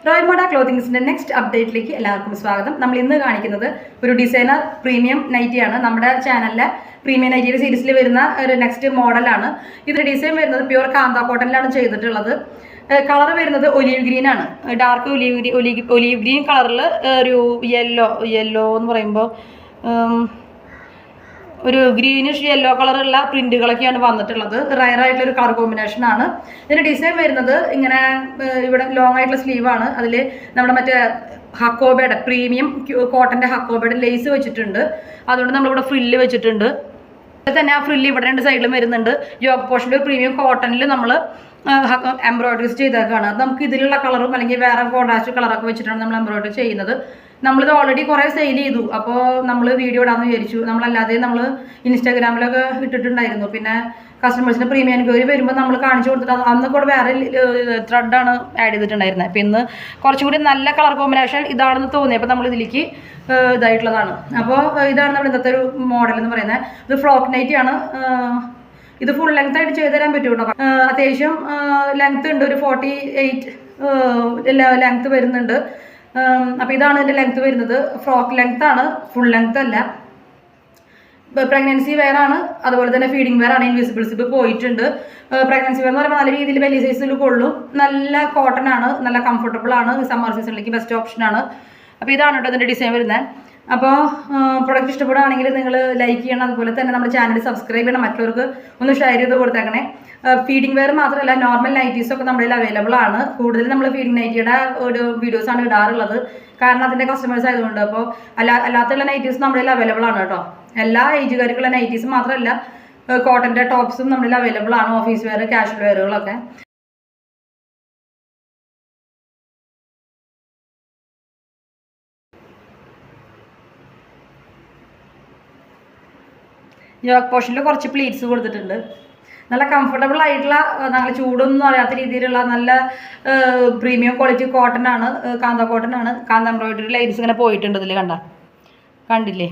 Royal മോഡ ക്ലോത്തിങ്സിൻ്റെ next അപ്ഡേറ്റിലേക്ക് എല്ലാവർക്കും സ്വാഗതം. നമ്മൾ ഇന്ന് കാണിക്കുന്നത് ഒരു ഡിസൈനർ പ്രീമിയം നൈറ്റിയാണ്. നമ്മുടെ ചാനലിലെ പ്രീമിയം നൈറ്റിയുടെ സീരീസിൽ വരുന്ന ഒരു നെക്സ്റ്റ് മോഡലാണ്. ഇതിൻ്റെ ഡിസൈൻ വരുന്നത് പ്യുവർ കാന്ത കോട്ടണിലാണ് ചെയ്തിട്ടുള്ളത്. കളർ വരുന്നത് ഒലീവ് ഗ്രീൻ ആണ്. ഡാർക്ക് ഒലീവ് ഗ്രീൻ കളറിൽ ഒരു യെല്ലോ എന്ന് പറയുമ്പോൾ ഒരു ഗ്രീനിഷ് യെല്ലോ കളറുള്ള പ്രിന്റുകളൊക്കെയാണ് വന്നിട്ടുള്ളത്. റയറായിട്ടുള്ളൊരു കളർ കോമ്പിനേഷനാണ്. ഇതിൻ്റെ ഡിസൈൻ വരുന്നത് ഇങ്ങനെ ഇവിടെ ലോങ് ആയിട്ടുള്ള സ്ലീവാണ്. അതിൽ നമ്മുടെ മറ്റേ ഹക്കോബയുടെ പ്രീമിയം കോട്ടൻ്റെ ഹക്കോബയുടെ ലേസ് വെച്ചിട്ടുണ്ട്. അതുകൊണ്ട് നമ്മളിവിടെ ഫ്രില്ല് വെച്ചിട്ടുണ്ട്. അതുപോലെ തന്നെ ആ ഫ്രില്ല് ഇവിടെ രണ്ട് സൈഡിലും വരുന്നുണ്ട്. യോക്ക് പോർഷൻ്റെ പ്രീമിയം കോട്ടണിൽ നമ്മൾ എംബ്രോയിഡറീസ് ചെയ്തേക്കാണ്. അത് നമുക്ക് ഇതിലുള്ള കളറും അല്ലെങ്കിൽ വേറെ കോൺട്രാസ്റ്റ് കളറൊക്കെ വെച്ചിട്ടാണ് നമ്മൾ എംബ്രോയിഡറി ചെയ്യുന്നത്. നമ്മളിത് ഓൾറെഡി കുറേ സെയിൽ ചെയ്തു. അപ്പോൾ നമ്മൾ വീഡിയോ ഇടാമെന്ന് വിചാരിച്ചു. നമ്മളല്ലാതെ നമ്മൾ ഇൻസ്റ്റാഗ്രാമിലൊക്കെ ഇട്ടിട്ടുണ്ടായിരുന്നു. പിന്നെ കസ്റ്റമേഴ്സിന് പ്രീമിയം എൻക്വയറി വരുമ്പോൾ നമ്മൾ കാണിച്ചു കൊടുത്തിട്ട് അന്ന് കൂടെ വേറെ ത്രെഡാണ് ആഡ് ചെയ്തിട്ടുണ്ടായിരുന്നത്. അപ്പോൾ ഇന്ന് കുറച്ചും കൂടി നല്ല കളർ കോമ്പിനേഷൻ ഇതാണെന്ന് തോന്നി. അപ്പോൾ നമ്മൾ ഇതിലേക്ക് ഇതായിട്ടുള്ളതാണ്. അപ്പോൾ ഇതാണ് നമ്മുടെ ഇന്നത്തെ ഒരു മോഡൽ എന്ന് പറയുന്നത്. ഇത് ഫ്രോക്ക് നൈറ്റി ആണ്. ഇത് ഫുൾ ലെങ്ത് ആയിട്ട് ചെയ്ത് തരാൻ പറ്റും കേട്ടോ. അത്യാവശ്യം ലെങ്ത് ഉണ്ട്. ഒരു 48 ലെങ്ത് വരുന്നുണ്ട്. അപ്പോൾ ഇതാണ് ഇതിൻ്റെ ലെങ്ത് വരുന്നത്. ഫ്രോക്ക് ലെങ്ത് ആണ്, ഫുൾ ലെങ്ത് അല്ല. പ്രഗ്നൻസി വെയർ ആണ്, അതുപോലെ തന്നെ ഫീഡിങ് വെയർ ആണ്. ഇൻവിസിബിൾ സിബ് പോയിട്ടുണ്ട്. പ്രഗ്നൻസി വെയർ എന്ന് പറയുമ്പോൾ നല്ല രീതിയിൽ വലിയ സൈസിൽ കൊള്ളും. നല്ല കോട്ടൺ ആണ്, നല്ല കംഫർട്ടബിൾ ആണ്. സമ്മർ സീസണിലേക്ക് ബെസ്റ്റ് ഓപ്ഷനാണ്. അപ്പോൾ ഇതാണ് കേട്ടോ ഇതിൻ്റെ ഡിസൈൻ വരുന്നത്. അപ്പോൾ പ്രൊഡക്റ്റ് ഇഷ്ടപ്പെടുകയാണെങ്കിൽ നിങ്ങൾ ലൈക്ക് ചെയ്യണം. അതുപോലെ തന്നെ നമ്മുടെ ചാനൽ സബ്സ്ക്രൈബ് ചെയ്യണം. മറ്റുള്ളവർക്ക് ഒന്ന് ഷെയർ ചെയ്ത് കൊടുത്തേക്കണേ. ഫീഡിങ് വെയർ മാത്രമല്ല നോർമൽ നൈറ്റീസൊക്കെ നമ്മുടെ കയ്യിൽ അവൈലബിൾ ആണ്. കൂടുതൽ നമ്മൾ ഫീഡിങ് നൈറ്റിയുടെ ഒരു വീഡിയോസാണ് ഇടാറുള്ളത്. കാരണം അതിൻ്റെ കസ്റ്റമേഴ്സ് ആയതുകൊണ്ട്. അപ്പോൾ അല്ലാത്തുള്ള നൈറ്റീസ് നമ്മുടെ കയ്യിൽ അവൈലബിൾ ആണ് കേട്ടോ. എല്ലാ ഏജുകാർക്കുള്ള നൈറ്റീസ് മാത്രമല്ല, കോട്ടൻ്റെ ടോപ്സും നമ്മുടെ കയ്യിൽ അവൈലബിൾ ആണ്. ഓഫീസ് വെയർ, കാഷ്വൽ വെയറുകളൊക്കെ. യോക്ക് പോർഷനിൽ കുറച്ച് പ്ലീറ്റ്സ് കൊടുത്തിട്ടുണ്ട്. നല്ല കംഫർട്ടബിൾ ആയിട്ടുള്ള, നല്ല ചൂടൊന്നും അറിയാത്ത രീതിയിലുള്ള നല്ല പ്രീമിയം ക്വാളിറ്റി കോട്ടൺ ആണ്. കാന്ത കോട്ടൺ ആണ്. കാന്ത എംബ്രോയിഡറി ലൈൻസ് ഇങ്ങനെ പോയിട്ടുണ്ട്. ഇതിൽ കണ്ടില്ലേ?